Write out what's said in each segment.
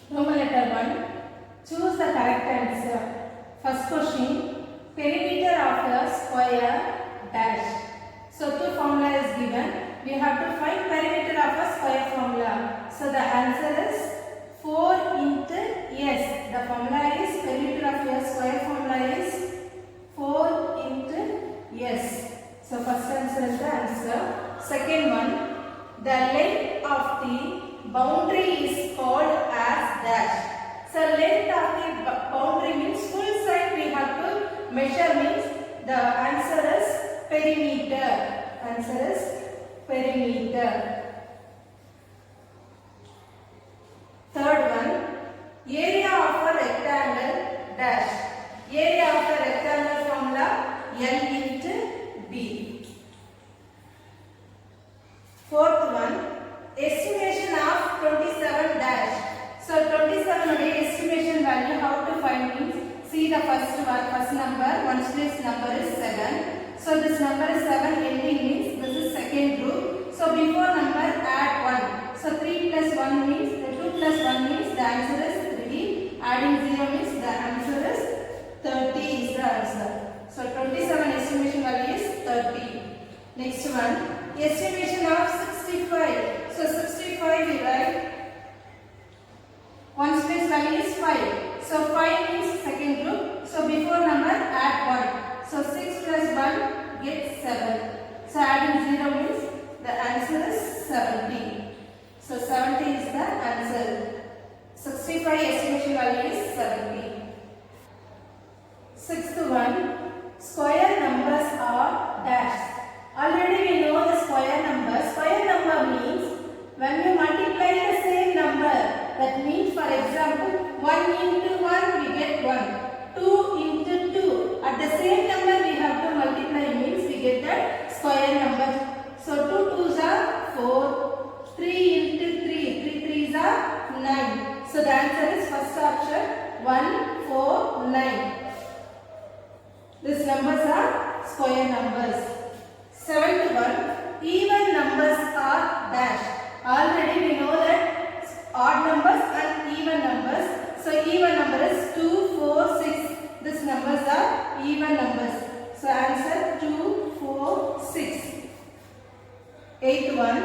Roman letter 1. Choose the correct answer. First question. Perimeter of a square dash. So two formula is given. We have to find perimeter of a square formula. So the answer is 4 into S. The formula is perimeter of a square formula is 4 into S. So first answer is the answer. Second one. The length of the boundary is called as dash. So length of the boundary means full side we have to measure, means the answer is perimeter. Answer is perimeter. Third one, area of a rectangle dash. Area of a rectangle formula L into B. Fourth one, estimation of 27 dash. So 27 estimation value how to find means, see the first number, ones place number is 7. So this number is 7, ending means this is second group. So before number add 1. So 3 plus 1 means, 2 plus 1 means the answer is 3. Adding 0 means the answer is 30 is the answer. So 27 estimation value is 30. Next one, estimation of 65. So 65 we write, ones place value is 5. So 5 means second group. So before number add 1. So 6 plus 1 gets 7. So adding 0 means the answer is 70. So 70 is the answer. 65 estimation value is 70. Sixth one, square numbers are dash. Already we know the square number. Square number means when you multiply the same number. That means, for example, 1 into 1 we get 1. 2 into 2. At the same number we have to multiply, means we get that square number. So 2 2s are 4. 3 into 3. 3 3s are 9. So the answer is first option 1 4 9. These numbers are square numbers. Seventh one, even numbers are dash. Already we know that odd numbers and even numbers. So even number is 2, 4, 6. These numbers are even numbers. So answer 2, 4, 6. Eighth one,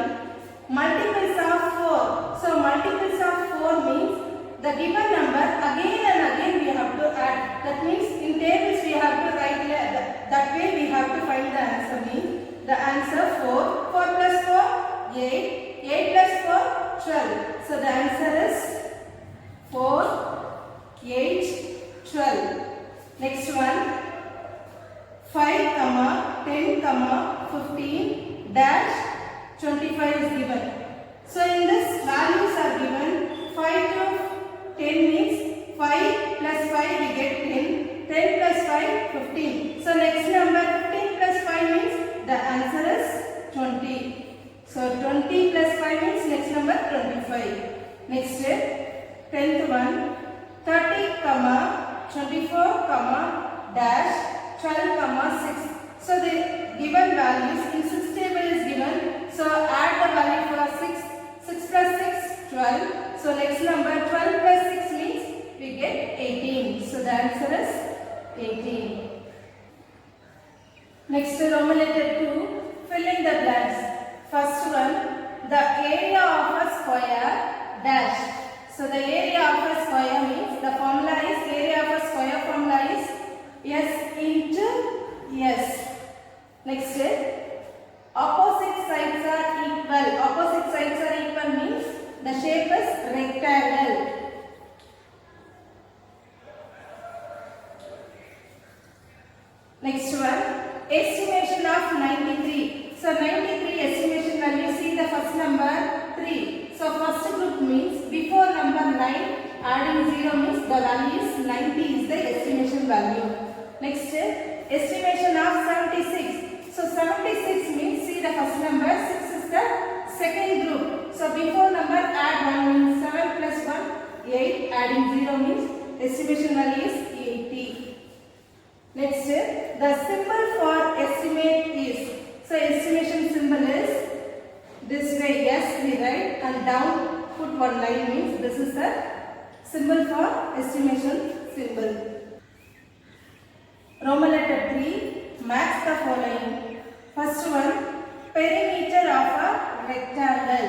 multiples of 4. So multiples of 4 means the given number again and again we have to add. That means in tables we have to write that way we have to find the answer. Means the answer 4. 4 plus 4, 8. 8 plus 4, 12. So the answer is 4, 8, 12. Next one, 5, 10, 15, dash, 25 is given. So in this values are given. 5 to 10 means 5 plus 5 we get 10. 10 plus 5, 15. So next number 15 plus 5 means the answer is 20. So 20 plus 5 means next number 25. Next step, 10th one, 30, 24, dash, 12, 6. So the given values in 6 table is given. So add the value for 6. 6 plus 6, 12. So next number 12 plus 6 means we get 18. So the answer is 18. Next Roman letter 2, fill in the blanks. First one, the area of a square dash. So the area of a square means the formula is, area of a square formula is S into S. Next step, opposite sides are equal. Opposite sides are equal means the shape is rectangle. Next one, estimation of 93. So 93 estimation value, see the first number 3. So first group means before number 9, adding 0 means the value is 90 is the estimation value. Next, estimation of 76. So 76 means, see the first number, 6 is the second group. So before number add 1 means 7 plus 1, 8. Adding 0 means estimation value is 80. Next, the symbol for estimate is, so estimation symbol is this way, yes we write, and down put one line means this is the symbol for estimation symbol. Roman letter 3, match the following. First one, perimeter of a rectangle.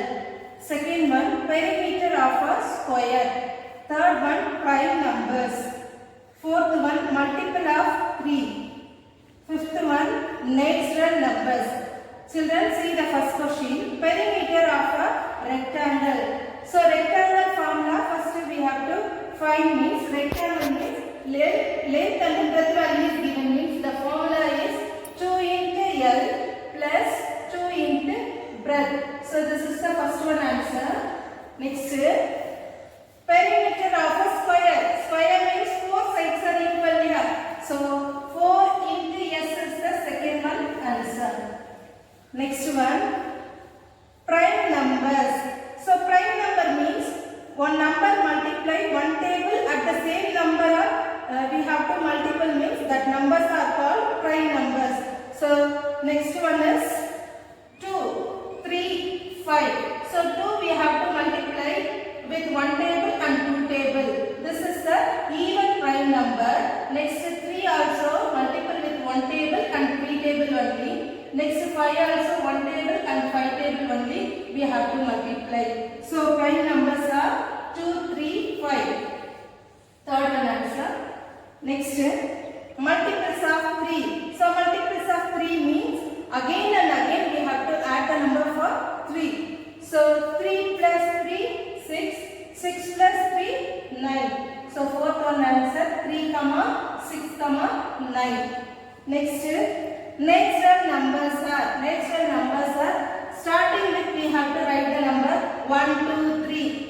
Second one, perimeter of a square. Third one, prime numbers. Fourth one, multiple of 3. Fifth one, natural numbers. Children, see the first question. Perimeter of a rectangle. So rectangle formula, first we have to find means rectangle means length and breadth value is given means the formula is 2 into L plus 2 into breadth. So this is the first one answer. Next, perimeter of a square. Square means 4 sides are equal here. So 4 into S is the second one answer. Next one, prime numbers. So prime number means one number multiply one table at the same number we have to multiple means that numbers are called prime numbers. So next one is 2, 3, 5. So 2 we have to multiply with one table and two table. This is the even prime number. Next 3 also multiple with one table and three table only. Next 5 also one table and 5 table only we have to multiply. So prime numbers are 2, 3, 5. Third one answer. Next, multiples of 3. So multiples of 3 means again and again we have to add the number for 3. So 3 plus 3, 6. 6 plus 3, 9. So fourth one answer 3, 6, 9. Next, natural numbers are starting with we have to write the number 1, 2, 3.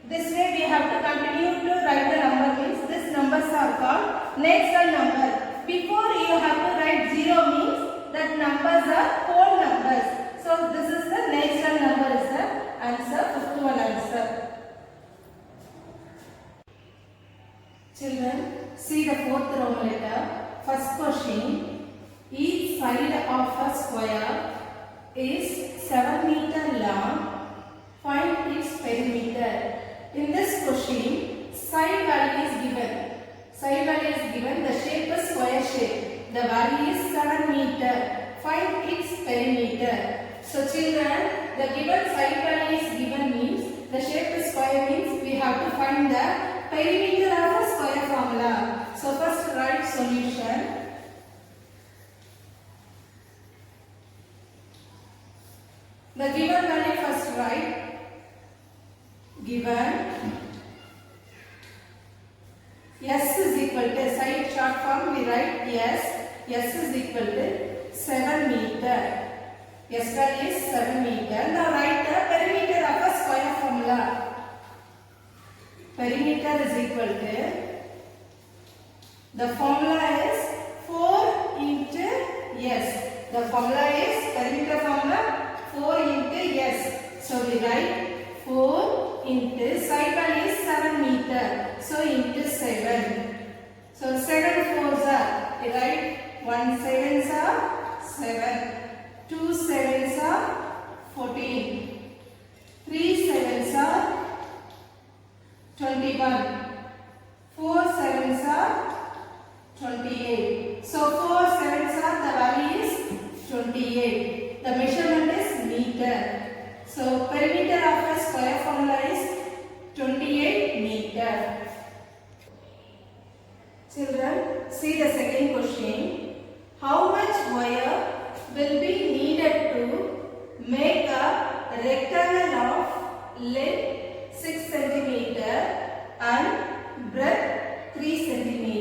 This way we have to continue to write the number means these numbers are called natural number. Before you have to write 0 means that numbers are whole numbers. So this is the natural number is the answer, fifth one answer. Children, see the fourth Roman letter. First question. Each side of a square is 7 meter long. Find its perimeter. In this question, side value is given. Side value is given. The shape is square shape. The value is 7 meter. Find its perimeter. So children, the given side value is given means the shape is square means we have to find the perimeter of a square formula. So first write solution. The given value first write. Given S is equal to side short form we write S. S is equal to 7 meter. S value is 7 meter. Now write the perimeter of a square formula. Perimeter is equal to the formula is 4 into S. The formula is perimeter formula 4 into S. So we write 4 into side value is 7 meter. So into 7. So 7 4s are we write 1 7s are 7. 2 7s are 14. 3 7s are 21. 4 7s are 28. So 4 7s are the value is 28. The measurement is meter. So perimeter of a square formula is 28 meter. Children, see the second question. How much wire will be needed to make a rectangle of length 6 cm and breadth 3 cm?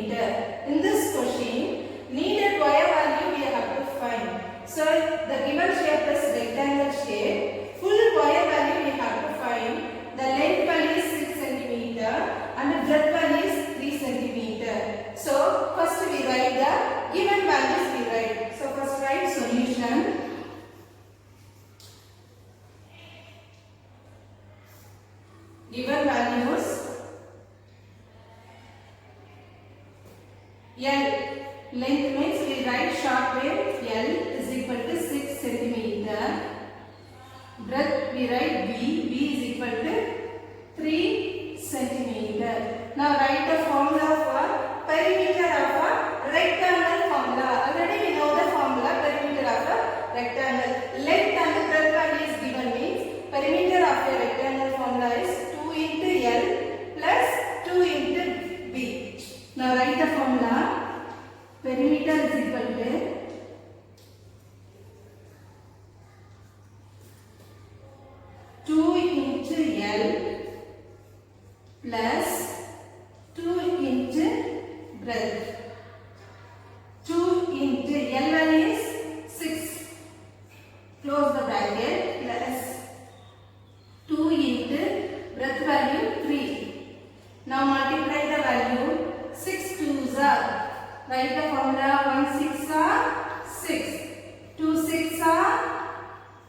In this question, needed wire value we have to find. So the given shape is rectangle shape. Full wire value we have to find. The length value is 6 cm and the breadth value is 3 cm. So first we write the given values we write. So first write solution. Given values L. Length means we write short wave L is equal to 6 cm. Breadth we write B. B is equal to 3 cm. plus 2 into breadth. 2 into L value is 6. Close the bracket plus 2 into breadth value 3. Now multiply the value. 6 2s are. Write the formula. 1 6 are 6. 2 6 are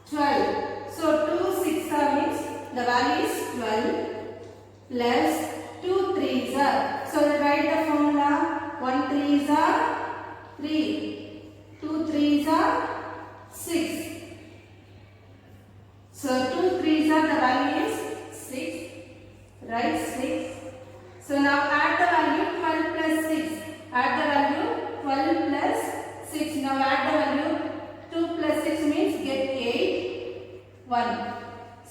12. So 2 6 are means the value is 12 plus 2 3s are. So we write the formula. 1 3s are 3. 2 3s are 6. So 2 3s are the value is 6. Write 6. So now add the value 12 plus 6. Add the value 12 plus 6. Now add the value 2 plus 6 means get 8. 1.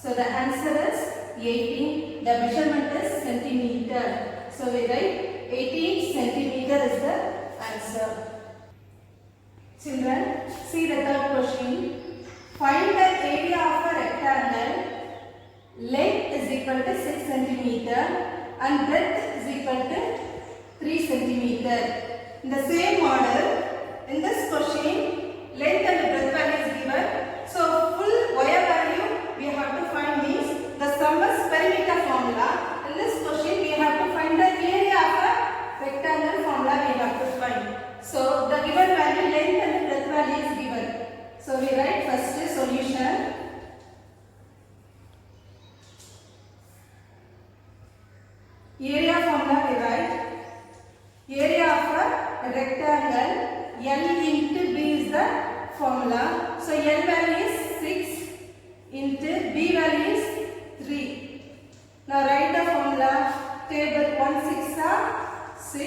So the answer is 18. The measurement is centimeter. So we write 18 centimeter is the answer. Children, see the third question. Find the area of a rectangle. Length is equal to 6 centimeter and breadth is equal to 3 centimeter. In the same order, in this question, length and breadth value is given. So full wire value we have to find means the sum is perimeter formula. In this question we have to find the area of a rectangle formula we have to find. So the given value length and breadth value is given. So we write first solution. Area formula we write. Area of a rectangle L into B is the formula. So L value is 6 into B value is 3. Now write the formula. Table 1 6 are 6,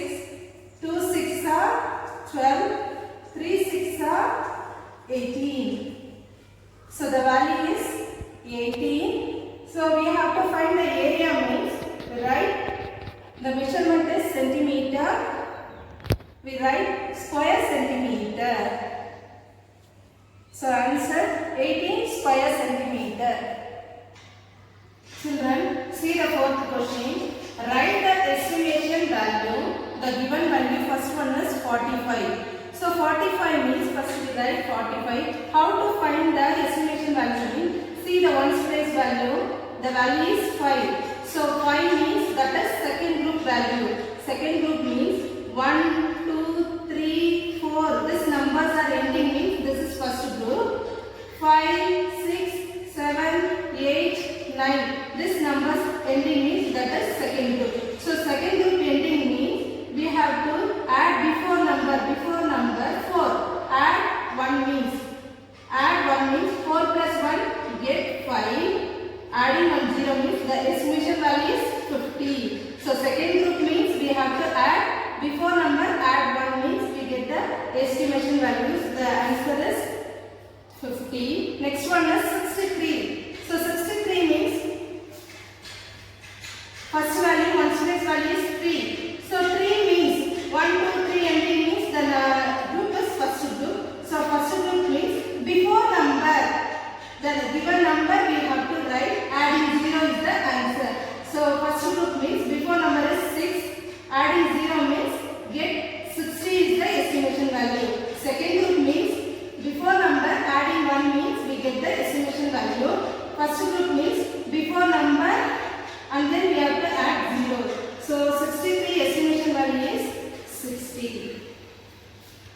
2 6 are 12, 3 6 are 18. So the value is 18. So we have to find the area means right. The measurement is centimeter. We write square centimeter. So answer 18 square centimeter. Children, see the fourth question. Write the estimation value. The given value first one is 45. So 45 means first we write 45. How to find the estimation value? See the ones place value. The value is 5. So 5 means that is second group value. Second group means 1, 2, 3, 4. These numbers are ending means this is first group. 5, 6, 7, 8, 9. This numbers ending means that is second group. So second group ending means we have to add before number 4. Add 1 means 4 plus 1 get 5. Adding 1 0 means the estimation value is 50. So second group means we have to add before number, add 1 means we get the estimation values. The answer is 50. Next one is 63. So 63 means first value, one's place value is 3. So 3 means 1, 2, 3 ending means the group is first group. So first group means before number. The given number we have to write, adding 0 is the answer. So first group means before number is 6, adding 0 means get 60 is the estimation value. Second group means before number adding 1 means we get the estimation value. First group means before number and then we have to add 0. So 63 estimation value is 60.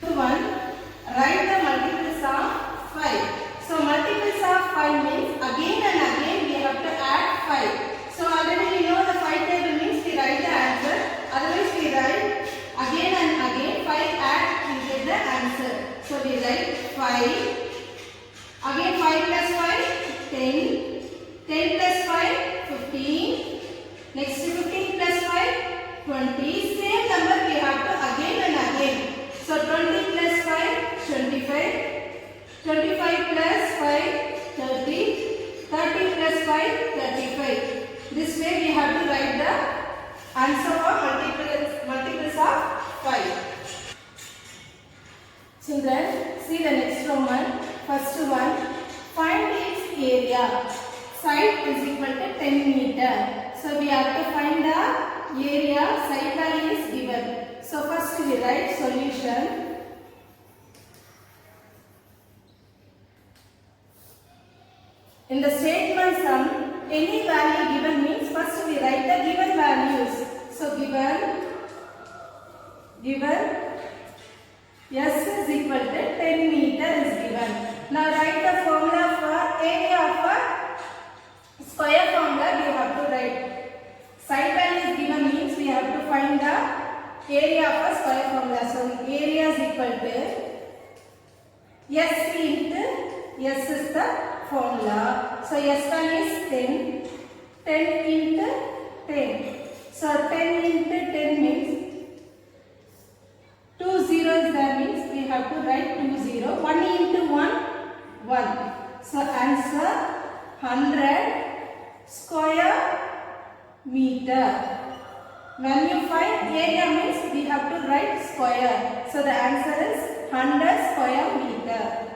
One, write the multiples of 5. So multiples of 5 means again and again we have to add 5. So already we know the 5 table means we write the answer. Otherwise we write again and again 5 add we get the answer. So we write 5. Again 5 plus 5 10. 10 plus 5 15. Next 15 plus 5 20. Same number we have to again and again. So 20 plus 5 25. 25 plus 5 30. 30 plus 5 35. This way we have to write the answer for multiples of 5. Children, see the next one. First one, find its area. side is equal to 10 meter. So we have to find the area. Side value is given. So first we write solution. In the statement sum, any value given means first we write the given values. So given S is equal to 10 meter is given. Now write the formula for area of a square formula. We have to write side value is given means we have to find the area of a square formula. So area is equal to S into S is the formula. So S value is 10. 10 into 10. So 10 into 10 means 2 zeros there means we have to write 2 0. 1 into 1, 1. So answer 100 square meter. When you find area means we have to write square. So the answer is 100 square meter.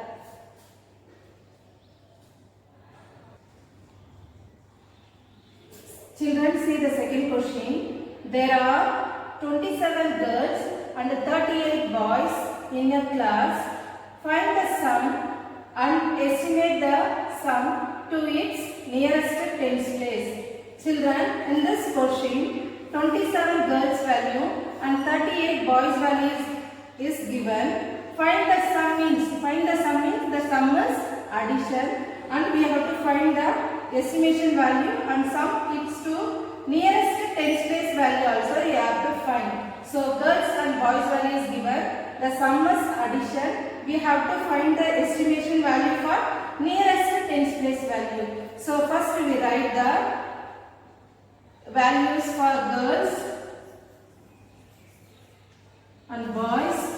Children, see the second question. There are 27 girls and 38 boys in a class. Find the sum and estimate the sum to its nearest tens place. Children, in this question, 27 girls value and 38 boys value is given. Find the sum means the sum is addition, and we have to find the estimation value and sum it to nearest tens place value also we have to find. So girls and boys value is given. The sum is addition. We have to find the estimation value for nearest tens place value. So first we write the values for girls and boys.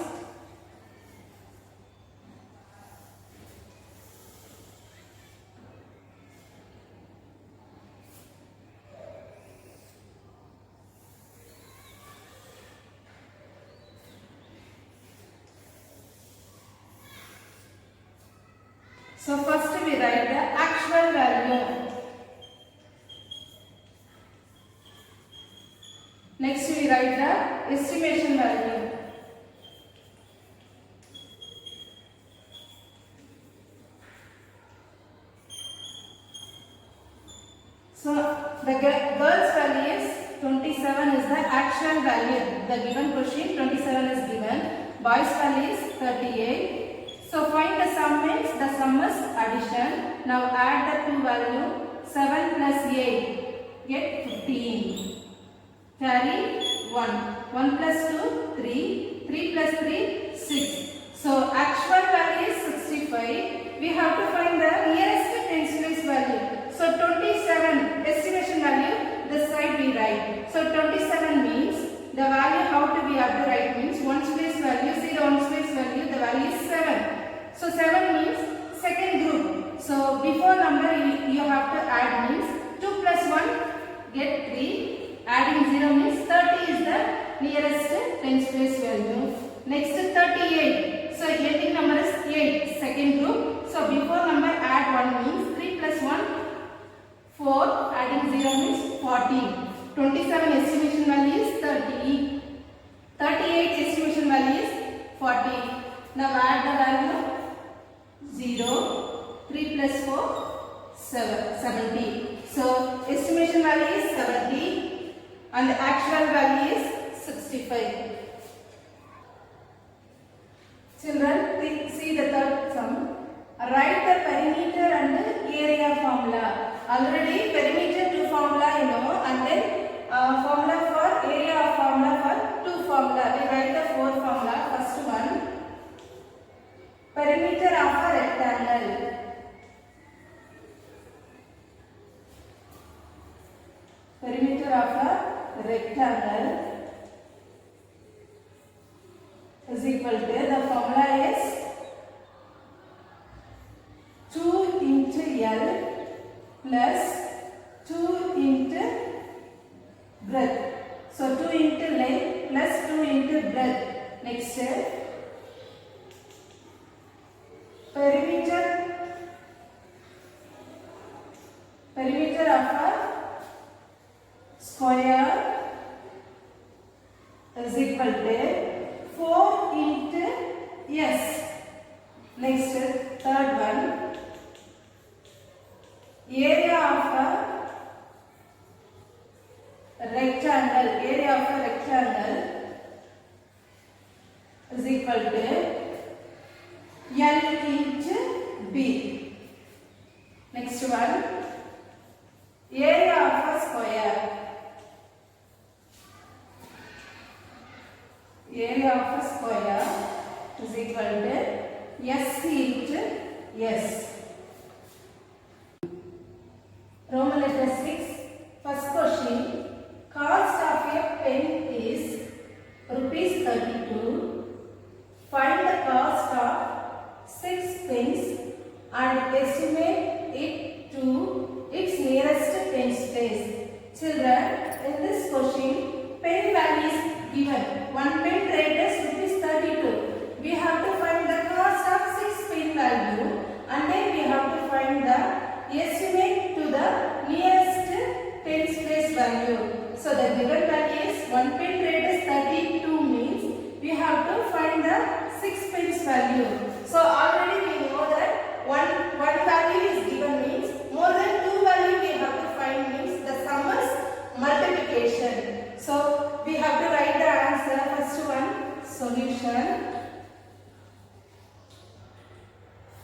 So first we write the actual value. Next we write the estimation value. So the girls value is 27 is the actual value. The given question 27 is given. Boys value is 38. So find the sum means the sum is addition. Now add the two value. 7 plus 8 get 15. Carry 1. 1 plus 2 3. 3 plus 3 6. So actual value is 65. We have to find the nearest tens place value. So 27 estimation value this side we write. So 27 means the value how to we have to write means ones place value. See the ones place value, the value is 7. So 7 means second group. So before number you have to add means 2 plus 1 get 3. Adding 0 means 30 is the nearest tens place value. Next 38. So ending number is 8. Second group. So before number add 1 means 3 plus 1 4. Adding 0 means 40. 27 estimation value is 30. 38 estimation value is 40. Now add the value 0. 3 plus 4 70. So estimation value is 70 and the actual value is 65. Children, see the third sum. Write the perimeter and area formula. Already perimeter 2 formula you know, and then formula for area formula for 2 formula. We write the 4 formula. First one, perimeter of a rectangle. Perimeter of a rectangle is equal to, the formula is 2 into L plus 2 into breadth. So 2 into length plus 2 into breadth. Next perimeter square is equal to 4 into s. Next, third one, area of a rectangle is equal to L into B. Next one, area of a square. Area of a square is equal to S into S. Roman letter 6. First question. Cost of a pen is rupees 32. Find the cost of 6 pens and estimate it to its nearest tens place. Children, in this question, pen value is given. One pen rate is rupees 32. We have to find the cost of 6 pen value and then we have to find the estimate to the nearest tens place value. So the given value is 1 pen rate is 32 means we have to find the 6 pence value. So already we know that one value is given means more than 2 value we have to find means the sum is multiplication. So we have to write the answer. First one, solution.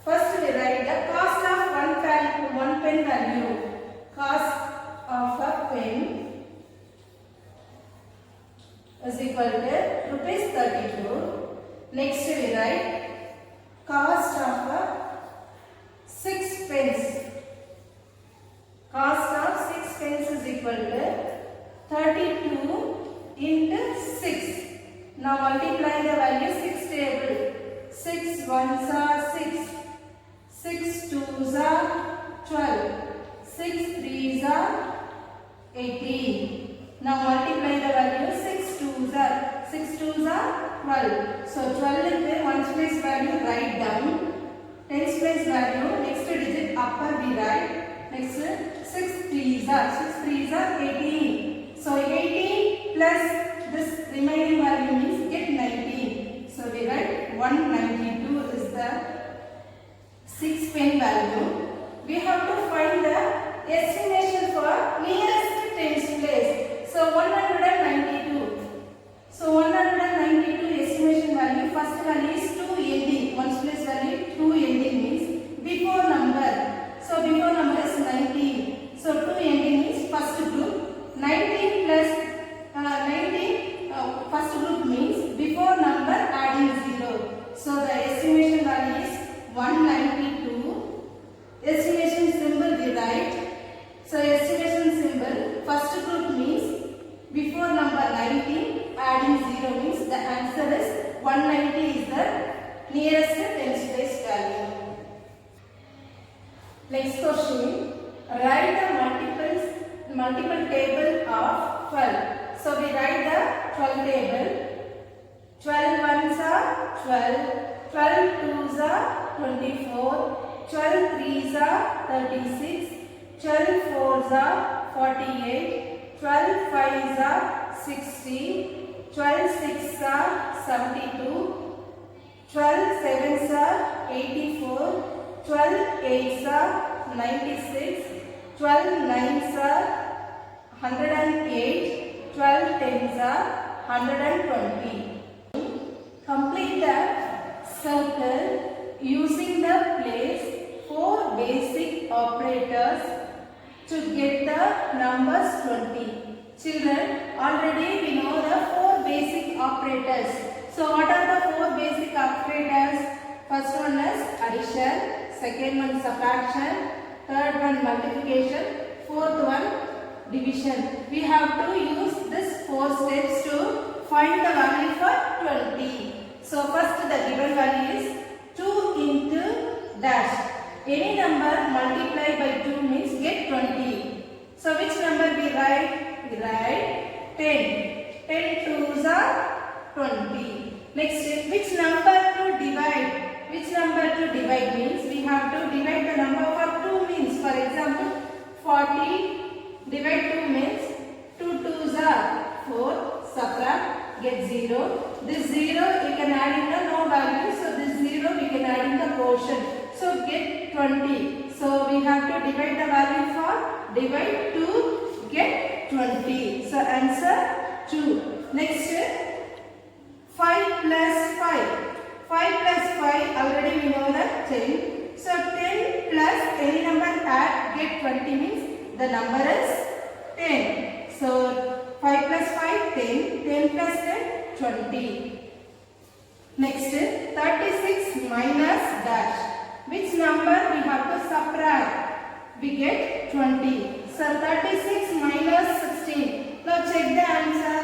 First we write the cost of one pen value. Cost of a pen is equal to rupees 32. Next we write cost of a 6 pence. Cost of 6 pence is equal to 32 into 6. Now multiply the value 6 table. 6 ones are 6. 6 twos are 12. 6 threes are 18. Now multiply the value 6 twos are 12. So 12 in the ones place value write down. Tens place value next digit upper we write. Next 6 threes are 18. So 18 plus this remaining value means get 19. So we write 192 is the 6 pen value. We have to find the estimation for nearest tens place. So 192. So 192 estimation value. First value is 2 ending. Ones place value 2 ending means before number. So before number is 19. So 2 ending means first group. 19 plus 19 first group means before number adding 0. So the estimation value is 192. Estimation symbol we write. So estimation symbol first group means before number 19 adding 0 means the answer is 190 is the nearest tens place value. Next question. Write the multiple table of 12. So we write the 12 table. 12 ones are 12. 12 twos are 24. 12 threes are 36. 12 fours are 48. 12 fives are 60. 12 sixes are 72. 12 sevens are 84. 12 eights are 96. 12 nines are 108. 12 tens are 120. Complete the circle using the place 4 basic operators to get the numbers 20. Children, already we know the 4 basic operators. So what are the 4 basic operators? First one is addition, second one subtraction, third one multiplication, fourth one division. We have to use this 4 steps to find the value for 20. So first the given value is 2 into dash. Any number multiplied by 2 means get 20. So which number we write? We write 10. 10 twos are 20. Next, which number to divide? Which number to divide means we have to divide the number for 2 means. For example, 40 divide 2 means 2 2 portion. So get 20. So we have to divide the value for divide to get 20. So answer 2. Next 5 plus 5. 5 plus 5 already we know that 10. So 10 plus any number add get 20 means the number is 10. So 5 plus 5 10. 10 plus 10 20. Next 36 minus dash. Which number we have to subtract? We get 20. So 36 minus 16. Now check the answer.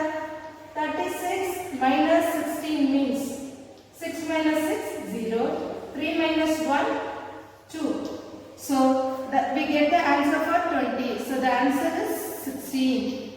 36 minus 16 means 6 minus 6 0. 3 minus 1 2. So we get the answer for 20. So the answer is 16.